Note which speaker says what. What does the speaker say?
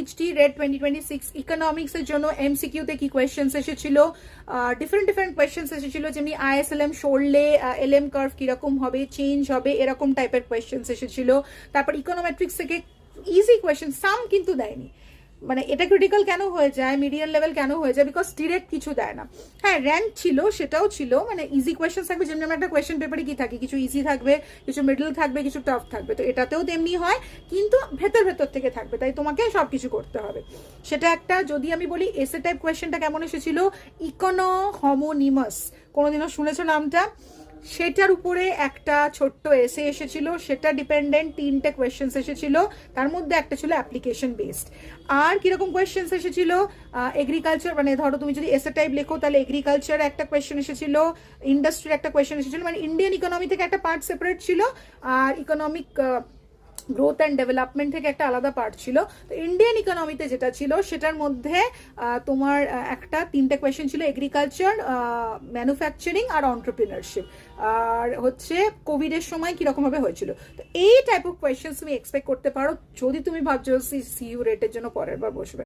Speaker 1: PhD red 2026 economics এর জন্য MCQ তে কি কোয়েশ্চেন্স এসেছিল, ডিফারেন্ট কোয়েশ্চেন্স এসেছিল, যেমনি আইএসএলএম সরলে এলএম কার্ভ কিরকম হবে, চেঞ্জ হবে, এরকম টাইপের কোয়েশ্চেন্স এসেছিল। তারপর ইকোনোমেট্রিক্স থেকে ইজি কোয়েশ্চেন, সাম কিন্তু দেয়নি। মানে এটা ক্রিটিক্যাল কেন হয়ে যায়, মিডিয়াম লেভেল কেন হয়ে যায়, বিকজ ডিরেক্ট কিছু দেয় না। হ্যাঁ র্যাঙ্ক ছিল, সেটাও ছিল, মানে ইজি কোয়েশ্চেন থাকবে, যেমন একটা কোয়েশ্চেন পেপারে কি থাকে, কিছু ইজি থাকবে, কিছু মিডল থাকবে, কিছু টাফ থাকবে, তো এটাতেও তেমনি হয়, কিন্তু ভেতর থেকে থাকবে, তাই তোমাকে সব কিছু করতে হবে। সেটা একটা। যদি আমি বলি এসে টাইপ কোয়েশ্চেনটা কেমন এসেছিল, ইকোনো হোমোনিমাস, কোনোদিনও শুনেছো নামটা? সেটার উপরে একটা ছোট্ট এসে এসেছিল, সেটা ডিপেন্ডেন্ট 3টে কোয়েশ্চেন্স এসেছিল, তার মধ্যে একটা ছিল অ্যাপ্লিকেশন বেসড। আর কিরকম কোয়েশ্চেন্স এসেছিল, এগ্রিকালচার, মানে ধরো তুমি যদি এসে টাইপ লেখো তাহলে এগ্রিকালচার একটা কোয়েশ্চেন এসেছিল, ইন্ডাস্ট্রির একটা কোয়েশ্চেন এসেছিল, মানে ইন্ডিয়ান ইকোনমি থেকে একটা পার্ট সেপারেট ছিল, আর ইকোনমিক গ্রোথ অ্যান্ড ডেভেলপমেন্ট থেকে একটা আলাদা পার্ট ছিল। তো ইন্ডিয়ান ইকোনমিতে যেটা ছিল সেটার মধ্যে তোমার একটা 3টে কোয়েশ্চেন ছিল, এগ্রিকালচার, ম্যানুফ্যাকচারিং আর অন্টারপ্রিনারশিপ, আর হচ্ছে কোভিডের সময় কিরকম ভাবে হয়েছিল। তো এই টাইপ অফ কোয়েশ্চেন্স তুমি এক্সপেক্ট করতে পারো যদি তুমি ভাবছো সিইউ রেটের জন্য পরের বার বসবে।